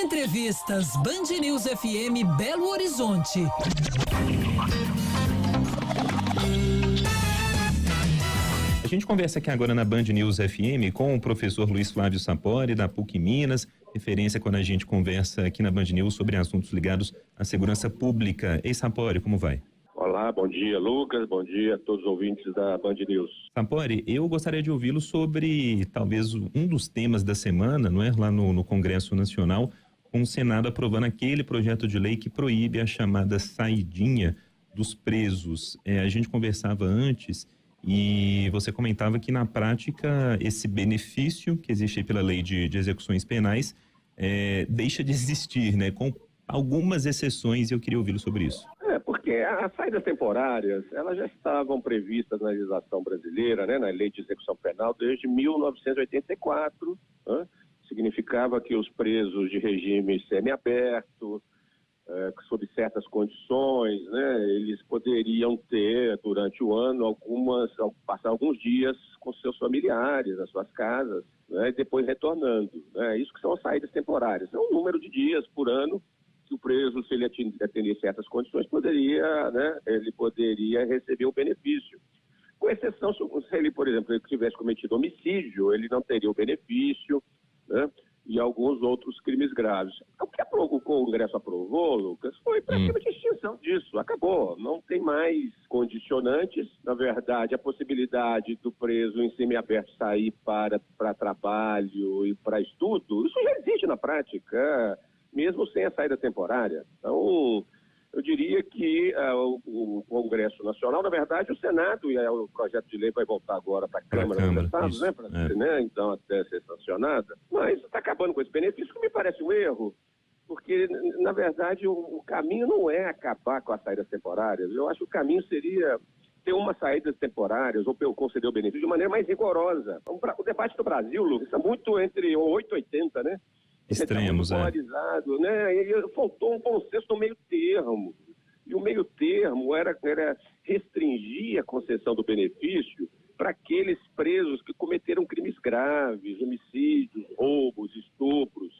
Entrevistas Band News FM Belo Horizonte. A gente conversa aqui agora na Band News FM com o professor Luiz Flávio Sapori, da PUC Minas, referência quando a gente conversa aqui na Band News sobre assuntos ligados à segurança pública. Ei, Sapori, como vai? Olá, bom dia, Lucas, bom dia a todos os ouvintes da Band News. Sapori, eu gostaria de ouvi-lo sobre talvez um dos temas da semana, não é? Lá no Congresso Nacional, com o Senado aprovando aquele projeto de lei que proíbe a chamada saidinha dos presos. A gente conversava antes e você comentava que na prática esse benefício que existe aí pela lei de execuções penais deixa de existir, né? Com algumas exceções, e eu queria ouvi-lo sobre isso. Porque as saídas temporárias, elas já estavam previstas na legislação brasileira, né, na lei de execução penal desde 1984, né? Significava que os presos de regime semiaberto, sob certas condições, né, eles poderiam ter durante o ano passar alguns dias com seus familiares, nas suas casas, né, e depois retornando, né? Isso que são as saídas temporárias. É um número de dias por ano que o preso, se ele atender certas condições, ele poderia receber o benefício. Com exceção, se ele, por exemplo, ele tivesse cometido homicídio, ele não teria o benefício, né? E alguns outros crimes graves. O que o Congresso aprovou, Lucas, foi praticamente a extinção disso. Acabou. Não tem mais condicionantes. Na verdade, a possibilidade do preso em semiaberto sair para trabalho e para estudo, isso já existe na prática, mesmo sem a saída temporária. Então, eu diria que o Congresso Nacional, na verdade, o Senado, e o projeto de lei vai voltar agora para a Câmara dos Deputados, né, então até ser sancionada, mas está acabando com esse benefício, que me parece um erro, porque, na verdade, o caminho não é acabar com as saídas temporárias. Eu acho que o caminho seria ter umas saídas temporárias ou conceder o benefício de maneira mais rigorosa. O debate do Brasil, Lucas, está muito entre 8 e 80, né? Extremos, polarizado, né? E faltou um consenso no meio termo. E o meio termo era restringir a concessão do benefício para aqueles presos que cometeram crimes graves, homicídios, roubos, estupros,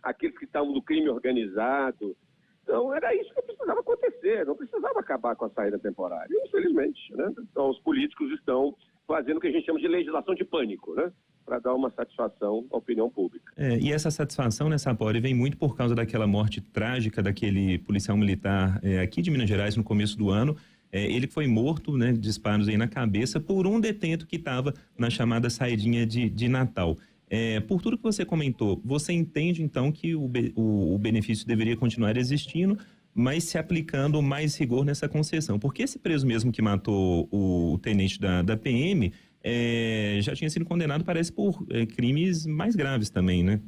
aqueles que estavam no crime organizado. Então era isso que precisava acontecer, não precisava acabar com a saída temporária, infelizmente, né? Então os políticos estão fazendo o que a gente chama de legislação de pânico, né? Para dar uma satisfação à opinião pública. E essa satisfação, né, Sapori, vem muito por causa daquela morte trágica daquele policial militar aqui de Minas Gerais no começo do ano. Ele foi morto, né, disparos aí na cabeça por um detento que estava na chamada saidinha de Natal. Por tudo que você comentou, você entende então que o benefício deveria continuar existindo, mas se aplicando mais rigor nessa concessão? Porque esse preso mesmo que matou o tenente da PM já tinha sido condenado, parece, por crimes mais graves também, né?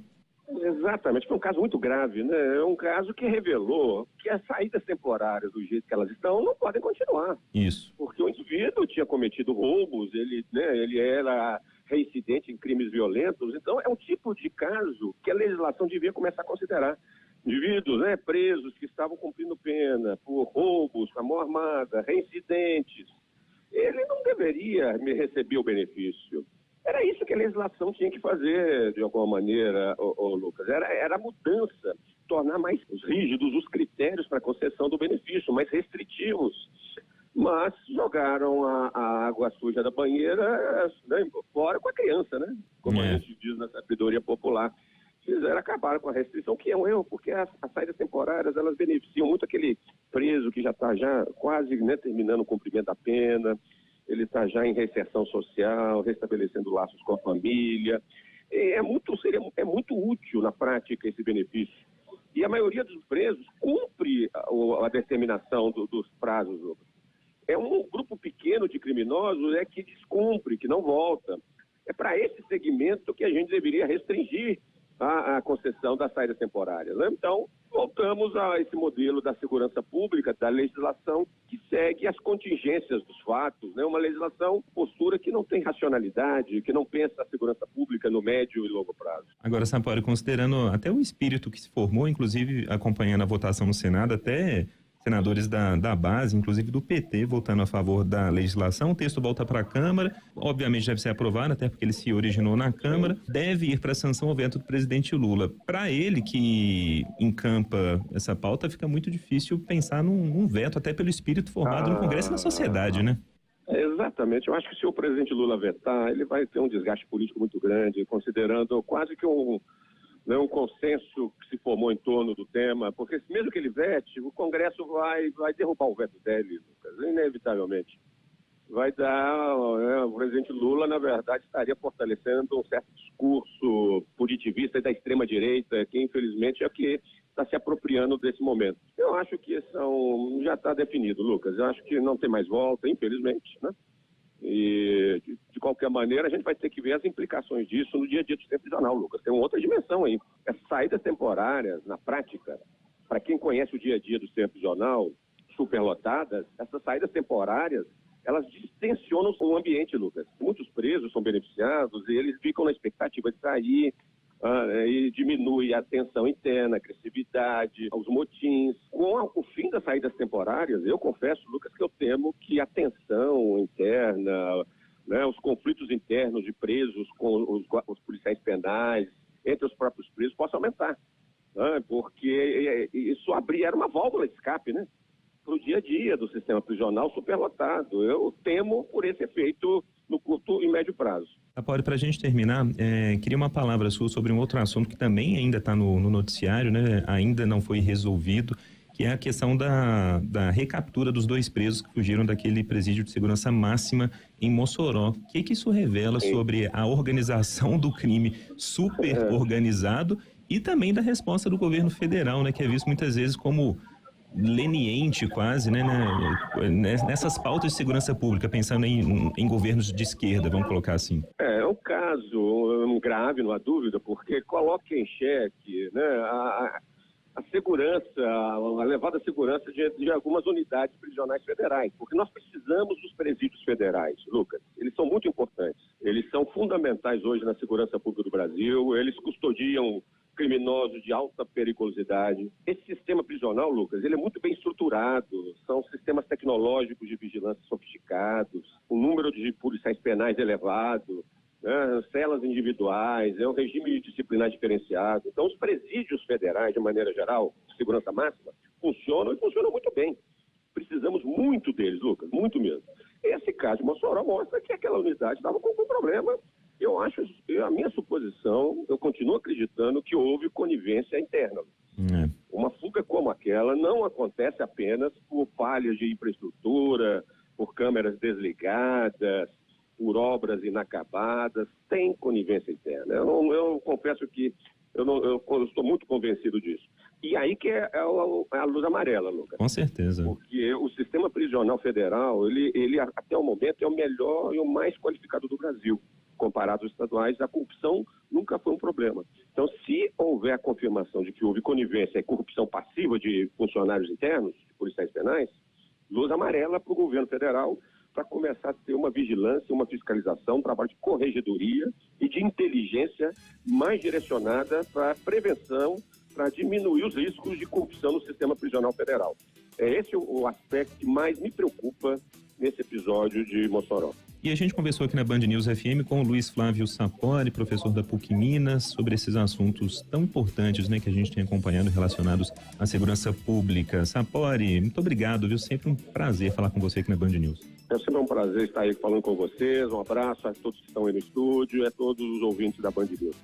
Exatamente, foi um caso muito grave, né? É um caso que revelou que as saídas temporárias, do jeito que elas estão, não podem continuar. Isso. Porque o indivíduo tinha cometido roubos, ele era reincidente em crimes violentos, então é um tipo de caso que a legislação devia começar a considerar. Indivíduos, né, presos que estavam cumprindo pena por roubos, com a mão armada, reincidentes, ele não deveria receber o benefício. Era isso que a legislação tinha que fazer, de alguma maneira, Lucas. Era a mudança, tornar mais rígidos os critérios para a concessão do benefício, mais restritivos. Mas jogaram a água suja da banheira, né, fora com a criança, né? Como a gente diz na sabedoria popular. Acabaram com a restrição, que é um erro, porque as saídas temporárias, elas beneficiam muito aquele preso que já está quase, né, terminando o cumprimento da pena, ele está já em reinserção social, restabelecendo laços com a família. É muito útil na prática esse benefício. E a maioria dos presos cumpre a determinação dos prazos. É um grupo pequeno de criminosos que descumpre, que não volta. É para esse segmento que a gente deveria restringir a concessão das saídas temporárias, né? Então, voltamos a esse modelo da segurança pública, da legislação que segue as contingências dos fatos, né? Uma legislação, postura que não tem racionalidade, que não pensa a segurança pública no médio e longo prazo. Agora, Sapori, considerando até o espírito que se formou, inclusive acompanhando a votação no Senado, até senadores da base, inclusive do PT, votando a favor da legislação. O texto volta para a Câmara, obviamente deve ser aprovado, até porque ele se originou na Câmara, deve ir para a sanção ao veto do presidente Lula. Para ele, que encampa essa pauta, fica muito difícil pensar num veto, até pelo espírito formado no Congresso e na sociedade, né? Exatamente. Eu acho que se o presidente Lula vetar, ele vai ter um desgaste político muito grande, considerando quase que um consenso que se formou em torno do tema, porque mesmo que ele vete, o Congresso vai derrubar o veto dele, Lucas, inevitavelmente. Vai dar, o presidente Lula, na verdade, estaria fortalecendo um certo discurso punitivista da extrema-direita, que infelizmente é o que está se apropriando desse momento. Eu acho que já está definido, Lucas. Eu acho que não tem mais volta, infelizmente, né? E, de qualquer maneira, a gente vai ter que ver as implicações disso no dia a dia do sistema prisional, Lucas. Tem uma outra dimensão aí. As saídas temporárias, na prática, para quem conhece o dia a dia do sistema prisional, superlotadas, essas saídas temporárias, elas distensionam o ambiente, Lucas. Muitos presos são beneficiados e eles ficam na expectativa de sair, e diminui a tensão interna, a agressividade, os motins. Com o fim das saídas temporárias, eu confesso, Lucas, que eu temo que a tensão interna, né, os conflitos internos de presos com os policiais penais, entre os próprios presos, possam aumentar. Né, porque isso era uma válvula de escape, né, para o dia a dia do sistema prisional superlotado. Eu temo por esse efeito no curto e médio prazo. Sapori, para a gente terminar, queria uma palavra sua sobre um outro assunto que também ainda está no noticiário, né? Ainda não foi resolvido, que é a questão da recaptura dos 2 presos que fugiram daquele presídio de segurança máxima em Mossoró. O que isso revela sobre a organização do crime super organizado e também da resposta do governo federal, né? Que é visto muitas vezes como leniente quase, né, nessas pautas de segurança pública, pensando em governos de esquerda, vamos colocar assim. É um caso grave, não há dúvida, porque coloca em xeque, né, a segurança, a elevada segurança de algumas unidades prisionais federais, porque nós precisamos dos presídios federais, Lucas. Eles são muito importantes, eles são fundamentais hoje na segurança pública do Brasil, eles custodiam criminosos de alta periculosidade. Esse sistema prisional, Lucas, ele é muito bem estruturado, são sistemas tecnológicos de vigilância sofisticados, o número de policiais penais elevado, né, celas individuais, é um regime disciplinar diferenciado. Então, os presídios federais, de maneira geral, de segurança máxima, funcionam e funcionam muito bem. Precisamos muito deles, Lucas, muito mesmo. Esse caso de Mossoró mostra que aquela unidade estava com algum problema. Eu acho, a minha suposição, eu continuo acreditando que houve conivência interna. Uma fuga como aquela não acontece apenas por falhas de infraestrutura, por câmeras desligadas, por obras inacabadas, tem conivência interna. Eu confesso que eu estou muito convencido disso. E aí que é a luz amarela, Lucas. Com certeza. Porque o sistema prisional federal, ele até o momento é o melhor e o mais qualificado do Brasil. Comparado aos estaduais, a corrupção nunca foi um problema. Então, se houver a confirmação de que houve conivência e corrupção passiva de funcionários internos, de policiais penais, luz amarela para o governo federal para começar a ter uma vigilância, uma fiscalização, um trabalho de corregedoria e de inteligência mais direcionada para a prevenção, para diminuir os riscos de corrupção no sistema prisional federal. É esse o aspecto que mais me preocupa nesse episódio de Mossoró. E a gente conversou aqui na Band News FM com o Luiz Flávio Sapori, professor da PUC Minas, sobre esses assuntos tão importantes, né, que a gente tem acompanhado relacionados à segurança pública. Sapori, muito obrigado, viu? Sempre um prazer falar com você aqui na Band News. É sempre um prazer estar aí falando com vocês. Um abraço a todos que estão aí no estúdio e a todos os ouvintes da Band News.